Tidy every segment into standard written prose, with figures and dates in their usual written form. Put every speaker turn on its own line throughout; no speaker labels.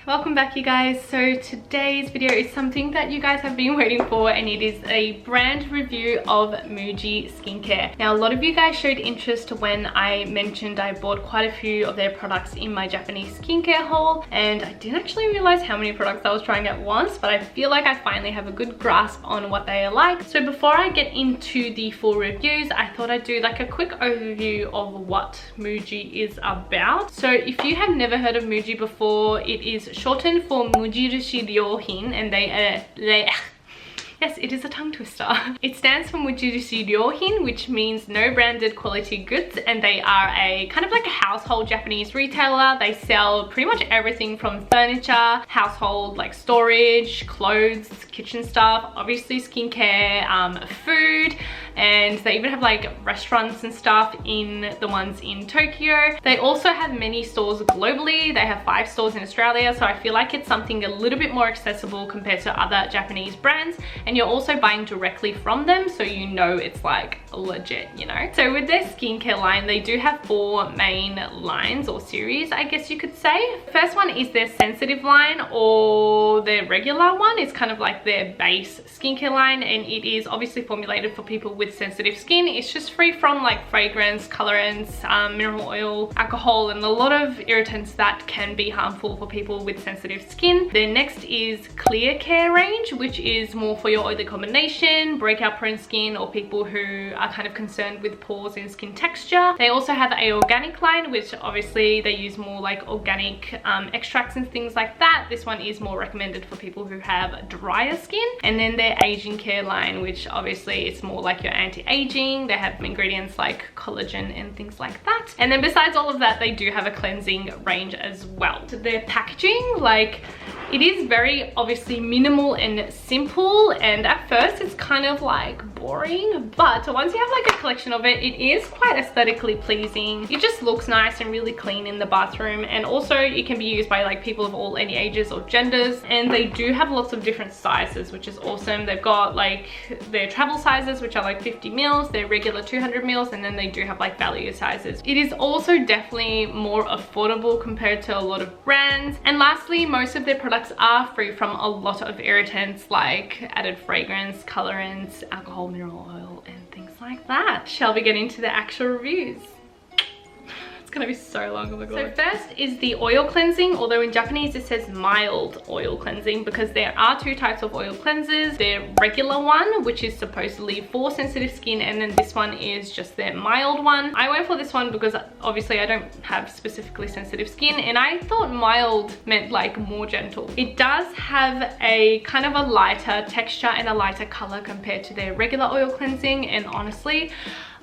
welcome back you guys. So today's video is something that you guys have been waiting for, and it is a brand review of MUJI Skincare. Now a lot of you guys showed interest when I mentioned I bought quite a few of their products in my Japanese skincare haul, and I didn't actually realize how many products I was trying at once, but I feel like I finally have a good grasp on what they are like. So before I get into the full reviews, I thought I'd do like a quick overview of what MUJI is about. So if you have never heard of MUJI before, it is shortened for Moisturising, and yes, it is a tongue twister. It stands for Moisturising, which means no branded quality goods, and they are a kind of like a household Japanese retailer. They sell pretty much everything from furniture, household like storage, clothes, kitchen stuff, obviously skincare, food, and they even have like restaurants and stuff in the ones in Tokyo. They also have many stores globally. They have 5 stores in Australia, so I feel like it's something a little bit more accessible compared to other Japanese brands, and you're also buying directly from them, so you know it's like legit, you know. So with their skincare line, they do have 4 main lines or series, I guess you could say. First one is their sensitive line, or their regular one. It's kind of like their base skincare line, and it is obviously formulated for people with sensitive skin. It's just free from like fragrance, colorants, mineral oil, alcohol, and a lot of irritants that can be harmful for people with sensitive skin. Their next is Clear Care range, which is more for your oily combination, breakout prone skin, or people who are kind of concerned with pores and skin texture. They also have a organic line, which obviously they use more like organic extracts and things like that. This one is more recommended for people who have drier skin. And then their aging care line, which obviously it's more like your anti-aging. They have ingredients like collagen and things like that. And then besides all of that, they do have a cleansing range as well. So their packaging, like, it is very obviously minimal and simple, and at first it's kind of like boring, but once you have like a collection of it, it is quite aesthetically pleasing. It just looks nice and really clean in the bathroom, and also it can be used by like people of all any ages or genders, and they do have lots of different sizes, which is awesome. They've got like their travel sizes, which are like 50 mils, their regular 200 mils, and then they do have like value sizes. It is also definitely more affordable compared to a lot of brands. And lastly, most of their products are free from a lot of irritants like added fragrance, colorants, alcohol, mineral oil, and things like that. Shall we get into the actual reviews? It's gonna be so long, oh my god. So first is the oil cleansing, although in Japanese it says mild oil cleansing because there are 2 types of oil cleansers. Their regular one, which is supposedly for sensitive skin, and then this one is just their mild one. I went for this one because obviously I don't have specifically sensitive skin, and I thought mild meant like more gentle. It does have a kind of a lighter texture and a lighter color compared to their regular oil cleansing, and honestly,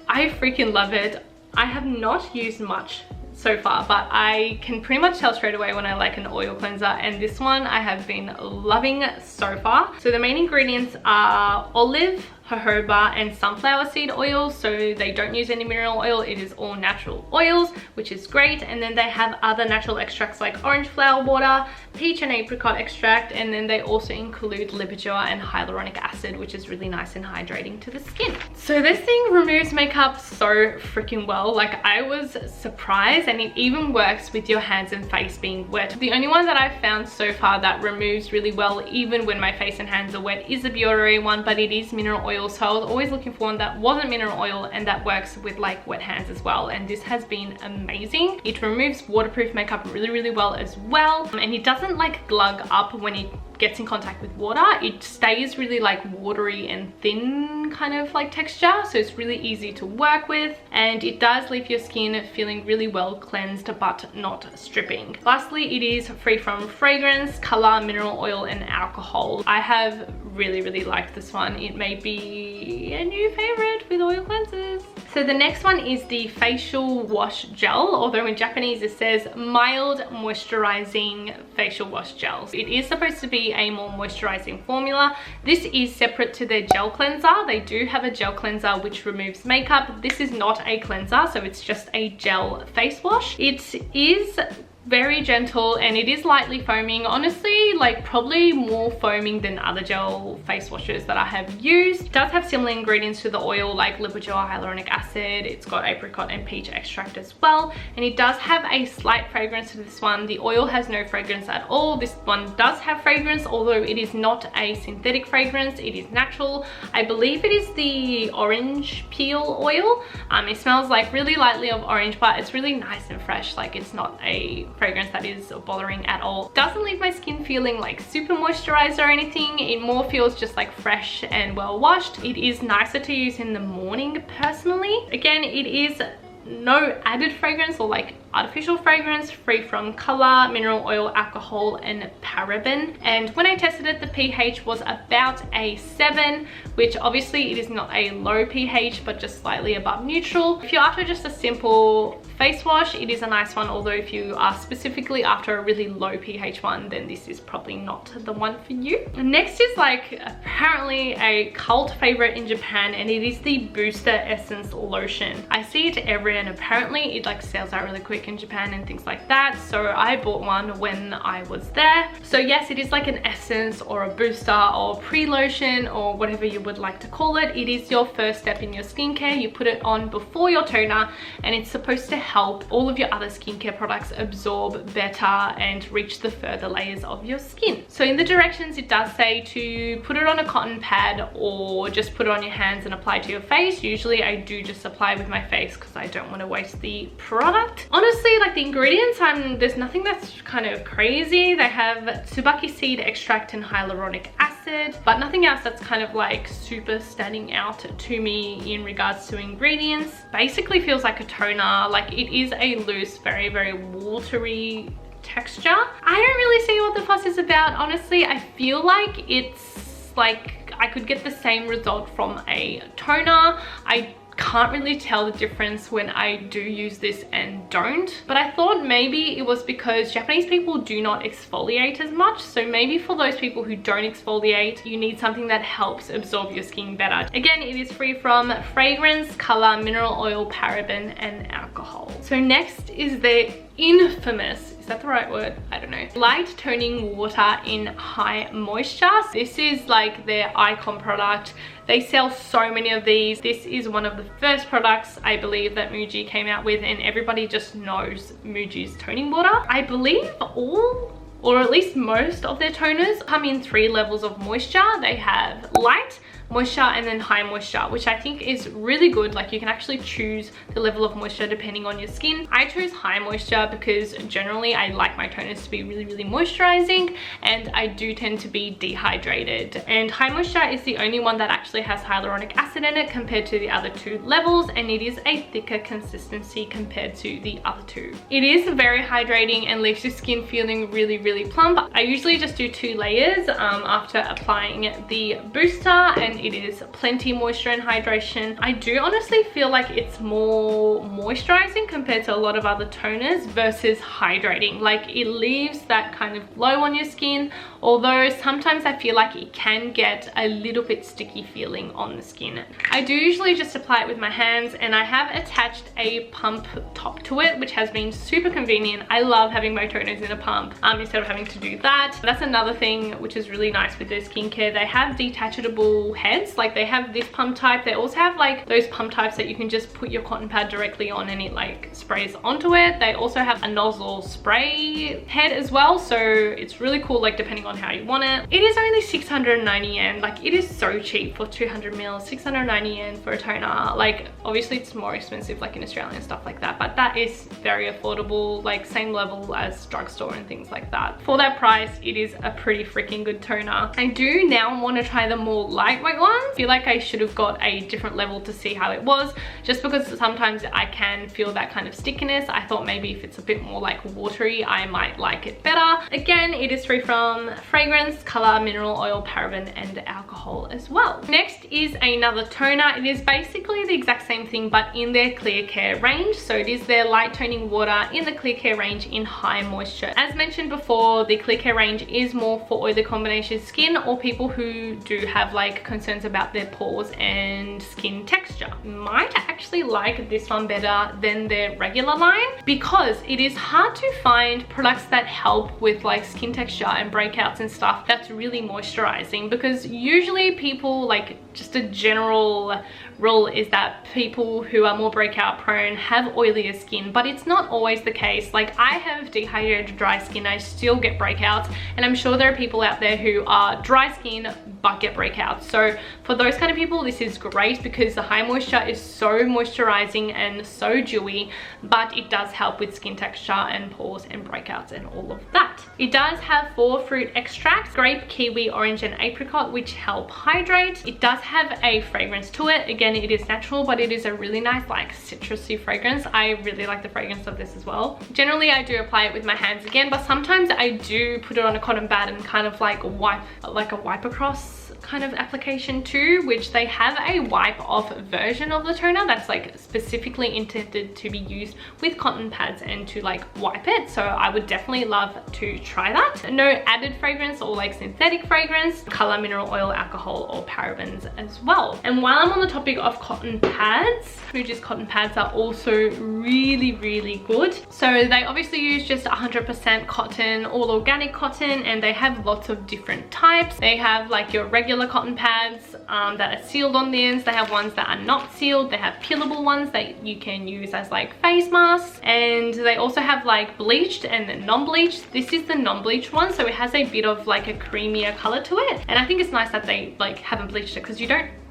I freaking love it. I have not used much so far, but I can pretty much tell straight away when I like an oil cleanser, and this one I have been loving so far. So the main ingredients are olive, jojoba, and sunflower seed oil, so they don't use any mineral oil. It is all natural oils, which is great. And then they have other natural extracts like orange flower water, peach and apricot extract, and then they also include lipitor and hyaluronic acid, which is really nice and hydrating to the skin. So this thing removes makeup so freaking well. Like, I was surprised, and it even works with your hands and face being wet. The only one that I've found so far that removes really well even when my face and hands are wet is the Biore one, but it is mineral oil, so I was always looking for one that wasn't mineral oil and that works with like wet hands as well, and this has been amazing. It removes waterproof makeup really well as well, and it doesn't like glug up when it gets in contact with water. It stays really like watery and thin kind of like texture, so it's really easy to work with, and it does leave your skin feeling really well cleansed but not stripping. Lastly, it is free from fragrance, color, mineral oil, and alcohol. I have really liked this one. It may be a new favorite with oil cleansers. So the next one is the facial wash gel, although in Japanese it says mild moisturizing facial wash gel. It is supposed to be a more moisturizing formula. This is separate to their gel cleanser. They do have a gel cleanser which removes makeup. This is not a cleanser, so it's just a gel face wash. It is very gentle, and it is lightly foaming. Honestly, like probably more foaming than other gel face washes that I have used. It does have similar ingredients to the oil, like lipogyl hyaluronic acid. It's got apricot and peach extract as well, and it does have a slight fragrance to this one. The oil has no fragrance at all. This one does have fragrance, although it is not a synthetic fragrance. It is natural. I believe it is the orange peel oil. It smells like really lightly of orange, but it's really nice and fresh. Like, it's not a fragrance that is bothering at all. Doesn't leave my skin feeling like super moisturized or anything. It more feels just like fresh and well washed. It is nicer to use in the morning personally. Again, it is no added fragrance or like artificial fragrance, free from color, mineral oil, alcohol and paraben. And when I tested it, the pH was about a 7, which obviously it is not a low pH, but just slightly above neutral. If you're after just a simple face wash, it is a nice one, although if you are specifically after a really low pH one, then this is probably not the one for you. Next is like apparently a cult favorite in Japan, and it is the Booster Essence Lotion. I see it everywhere, and apparently it like sells out really quick in Japan and things like that, so I bought one when I was there. So yes, it is like an essence or a booster or pre-lotion or whatever you would like to call it. It is your first step in your skincare. You put it on before your toner, and it's supposed to help all of your other skincare products absorb better and reach the further layers of your skin. So in the directions, it does say to put it on a cotton pad or just put it on your hands and apply to your face. Usually I do just apply with my face because I don't want to waste the product. Honestly, like the ingredients, there's nothing that's kind of crazy. They have tsubaki seed extract and hyaluronic acid, but nothing else that's kind of like super standing out to me in regards to ingredients. Basically feels like a toner. Like, it is a loose, very, very watery texture. I don't really see what the fuss is about. Honestly, I feel like it's like I could get the same result from a toner. I can't really tell the difference when I do use this and don't, but I thought maybe it was because Japanese people do not exfoliate as much, so maybe for those people who don't exfoliate, you need something that helps absorb your skin better. Again, it is free from fragrance, color, mineral oil, paraben and alcohol. So next is the infamous, is that the right word? I don't know. Light toning water in high moisture. This is like their icon product. They sell so many of these. This is one of the first products I believe that MUJI came out with, and everybody just knows MUJI's toning water. I believe all, or at least most of their toners come in 3 levels of moisture. They have light, moisture and then high moisture, which I think is really good. Like, you can actually choose the level of moisture depending on your skin. I chose high moisture because generally I like my toners to be really, really moisturizing, and I do tend to be dehydrated. And high moisture is the only one that actually has hyaluronic acid in it compared to the other 2 levels, and it is a thicker consistency compared to the other 2. It is very hydrating and leaves your skin feeling really, really plump. I usually just do 2 layers after applying the booster, and it is plenty moisture and hydration. I do honestly feel like it's more moisturizing compared to a lot of other toners versus hydrating. Like, it leaves that kind of glow on your skin, although sometimes I feel like it can get a little bit sticky feeling on the skin. I do usually just apply it with my hands, and I have attached a pump top to it, which has been super convenient. I love having my toners in a pump instead of having to do that. That's another thing which is really nice with their skincare. They have detachable heads. Like, they have this pump type. They also have like those pump types that you can just put your cotton pad directly on and it like sprays onto it. They also have a nozzle spray head as well, so it's really cool, like depending on how you want it. It is only 690 yen. Like, it is so cheap for 200 mils. 690 yen for a toner. Like, obviously it's more expensive like in Australia and stuff like that, but that is very affordable, like same level as drugstore and things like that. For that price, it is a pretty freaking good toner. I do now want to try the more lightweight ones. I feel like I should have got a different level to see how it was, just because sometimes I can feel that kind of stickiness. I thought maybe if it's a bit more like watery, I might like it better. Again, it is free from fragrance, color, mineral oil, paraben and alcohol as well. Next is another toner. It is basically the exact same thing, but in their clear care range. So it is their light toning water in the clear care range in high moisture. As mentioned before, the clear care range is more for oily combination skin or people who do have like concerns about their pores and skin texture. Might actually like this one better than their regular line because it is hard to find products that help with like skin texture and breakouts and stuff that's really moisturizing, because usually people, like, just a general rule is that people who are more breakout prone have oilier skin, but it's not always the case. Like, I have dehydrated dry skin, I still get breakouts, and I'm sure there are people out there who are dry skin but get breakouts. So for those kind of people, this is great because the high moisture is so moisturizing and so dewy, but it does help with skin texture and pores and breakouts and all of that. It does have 4 fruit extracts, grape, kiwi, orange and apricot, which help hydrate. It does have a fragrance to it. Again, it is natural, but it is a really nice, like, citrusy fragrance. I really like the fragrance of this as well. Generally, I do apply it with my hands again, but sometimes I do put it on a cotton pad and kind of like wipe across kind of application too, which they have a wipe off version of the toner that's like specifically intended to be used with cotton pads and to like wipe it. So I would definitely love to try that. No added fragrance or like synthetic fragrance, color, mineral oil, alcohol or parabens as well. And while I'm on the topic of cotton pads, MUJI's cotton pads are also really good. So they obviously use just 100% cotton, all organic cotton, and they have lots of different types. They have like your regular cotton pads that are sealed on the ends. They have ones that are not sealed. They have peelable ones that you can use as like face masks, and they also have like bleached and then non-bleached. This is the non-bleached one, so it has a bit of like a creamier color to it, and I think it's nice that they like haven't bleached it, because you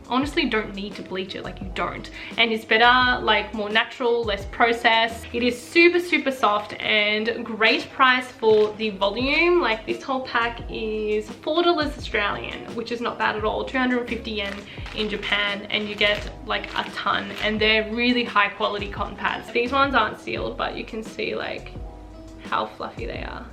honestly don't need to bleach it, like you don't, and it's better, like more natural, less processed. It is super soft and great price for the volume. Like, this whole pack is $4 Australian, which is not bad at all, 250 yen in Japan, and you get like a ton, and they're really high quality cotton pads. These ones aren't sealed, but you can see like how fluffy they are.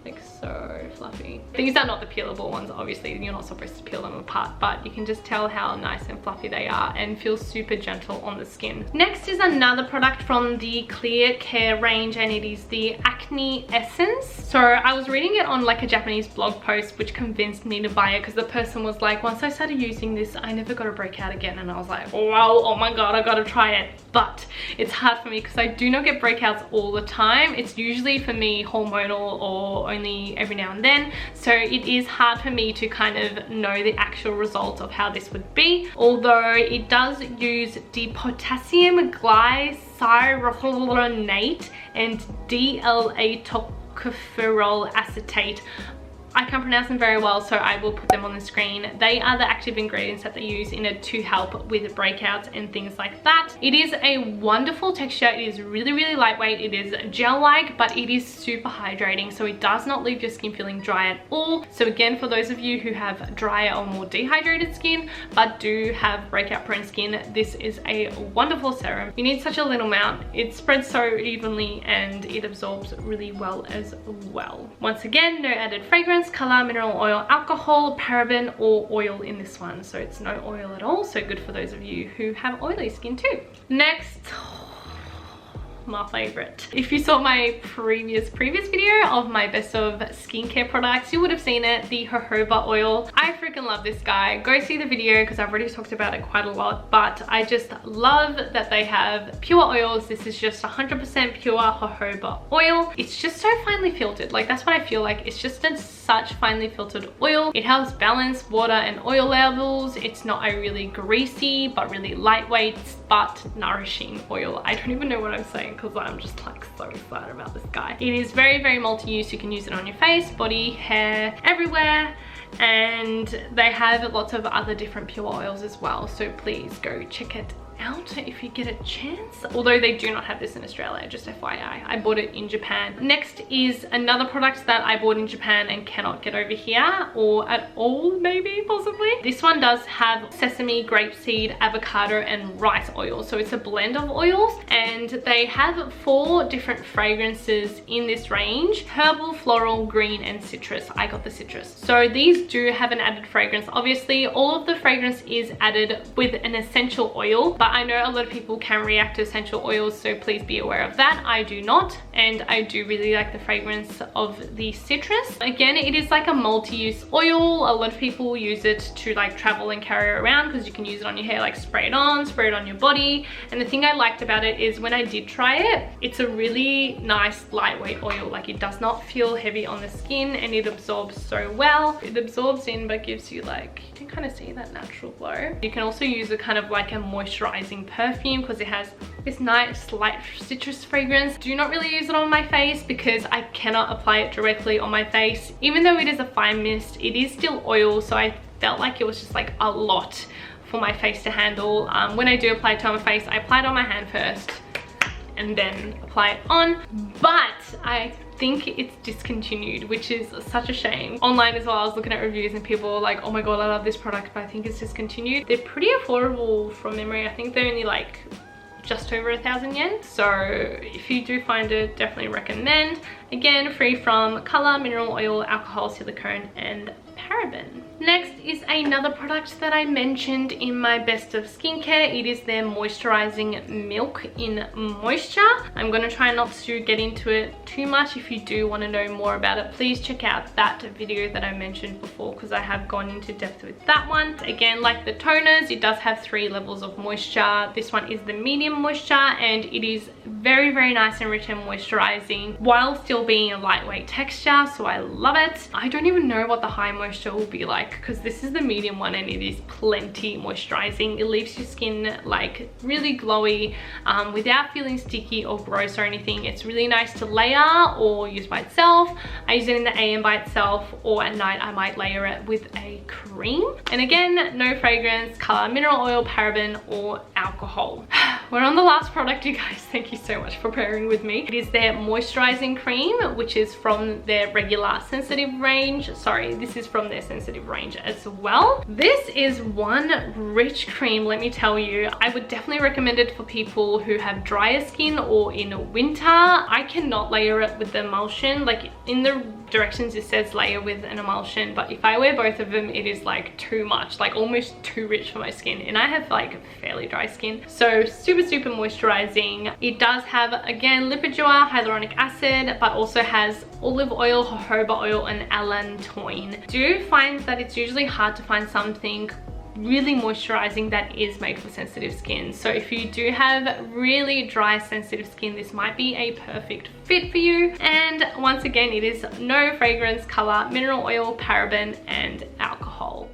Like, so fluffy. These are not the peelable ones, obviously you're not supposed to peel them apart, but you can just tell how nice and fluffy they are and feel super gentle on the skin. Next is another product from the Clear Care range, and it is the Acne Essence. So I was reading it on like a Japanese blog post, which convinced me to buy it, because the person was like, once I started using this, I never got a breakout again. And I was like, wow, oh my god, I gotta try it. But it's hard for me because I do not get breakouts all the time. It's usually for me hormonal or only every now and then, so it is hard for me to kind of know the actual result of how this would be, although it does use potassium glycyrrhoronate and D-L-A-tocopherol acetate. I can't pronounce them very well, so I will put them on the screen. They are the active ingredients that they use in it to help with breakouts and things like that. It is a wonderful texture. It is really lightweight. It is gel-like, but it is super hydrating, so it does not leave your skin feeling dry at all. So again, for those of you who have drier or more dehydrated skin but do have breakout prone skin, this is a wonderful serum. You need such a little amount. It spreads so evenly and it absorbs really well as well. Once again, no added fragrance, color, mineral oil, alcohol, paraben or oil in this one, so it's no oil at all, so good for those of you who have oily skin too. Next, my favorite. If you saw my previous video of my best of skincare products, you would have seen it, the jojoba oil. I freaking love this guy. Go see the video because I've already talked about it quite a lot, but I just love that they have pure oils. This is just 100% pure jojoba oil. It's just so finely filtered. Like, that's what I feel like. It's just such finely filtered oil. It helps balance water and oil levels. It's not a really greasy but really lightweight but nourishing oil. I don't even know what I'm saying because I'm just like so excited about this guy. It is very multi-use. You can use it on your face, body, hair, everywhere, and they have lots of other different pure oils as well, so please go check it out if you get a chance, although they do not have this in Australia, just FYI. I bought it in Japan. Next is another product that I bought in Japan and cannot get over here, or at all maybe, possibly. This one does have sesame, grapeseed, avocado and rice oil, so it's a blend of oils, and they have 4 different fragrances in this range: herbal, floral, green and citrus. I got the citrus. So these do have an added fragrance. Obviously all of the fragrance is added with an essential oil, but but I know a lot of people can react to essential oils, so please be aware of that. I do not, and I do really like the fragrance of the citrus. Again, it is like a multi-use oil. A lot of people use it to like travel and carry around because you can use it on your hair, like spray it on your body. And the thing I liked about it is when I did try it, it's a really nice lightweight oil. Like it does not feel heavy on the skin, and it absorbs so well. It absorbs in but gives you like, you can kind of see that natural glow. You can also use it kind of like a moisturizing perfume because it has this nice light citrus fragrance. Do not really use it on my face because I cannot apply it directly on my face. Even though it is a fine mist, it is still oil, so I felt like it was just like a lot for my face to handle. When I do apply it to my face, I apply it on my hand first and then apply it on, but I think it's discontinued, which is such a shame. Online as well, I was looking at reviews and people were like, oh my god, I love this product, but I think it's discontinued. They're pretty affordable from memory. I think they're only like just over 1,000 yen. So if you do find it, definitely recommend. Again, free from color, mineral oil, alcohol, silicone, and paraben. Next is another product that I mentioned in my best of skincare. It is their moisturizing milk in moisture. I'm going to try not to get into it too much. If you do want to know more about it, please check out that video that I mentioned before because I have gone into depth with that one. Again, like the toners, it does have 3 levels of moisture. This one is the medium moisture, and it is very, very nice and rich and moisturizing while still being a lightweight texture, so I love it. I don't even know what the high moisture will be like because this is the medium one and it is plenty moisturizing. It leaves your skin like really glowy without feeling sticky or gross or anything. It's really nice to layer or use by itself. I use it in the AM by itself, or at night I might layer it with a cream. And again, no fragrance, color, mineral oil, paraben, or alcohol. We're on the last product, you guys. Thank you so much for pairing with me. It is their moisturizing cream, which is from their regular sensitive range. Sorry, this is from their sensitive range as well. This is one rich cream, let me tell you. I would definitely recommend it for people who have drier skin or in winter. I cannot layer it with the emulsion. Like in the directions it says layer with an emulsion, but if I wear both of them, it is like too much, like almost too rich for my skin, and I have like fairly dry skin. So super moisturizing. It does have, again, lipidura, hyaluronic acid, but also has olive oil, jojoba oil, and allantoin. Do find that it's usually hard to find something really moisturizing that is made for sensitive skin. So if you do have really dry sensitive skin, this might be a perfect fit for you. And once again, it is no fragrance, color, mineral oil, paraben, and alcohol.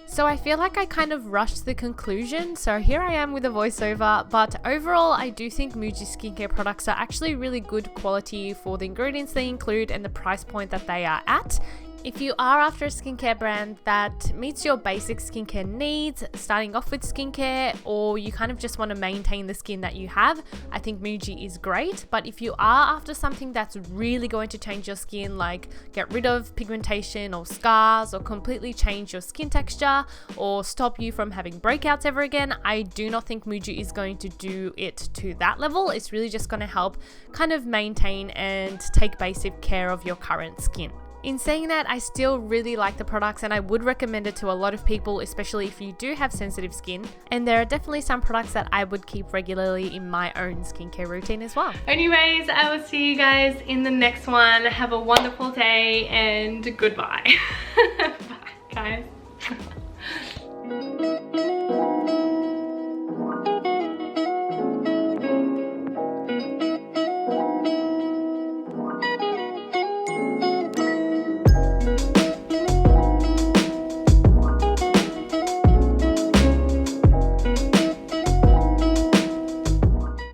So I feel like I kind of rushed the conclusion, so here I am with a voiceover, but overall I do think MUJI skincare products are actually really good quality for the ingredients they include and the price point that they are at. If you are after a skincare brand that meets your basic skincare needs, starting off with skincare, or you kind of just want to maintain the skin that you have, I think MUJI is great. But if you are after something that's really going to change your skin, like get rid of pigmentation or scars, or completely change your skin texture, or stop you from having breakouts ever again, I do not think MUJI is going to do it to that level. It's really just going to help kind of maintain and take basic care of your current skin. In saying that, I still really like the products and I would recommend it to a lot of people, especially if you do have sensitive skin. And there are definitely some products that I would keep regularly in my own skincare routine as well.
Anyways, I will see you guys in the next one. Have a wonderful day and goodbye.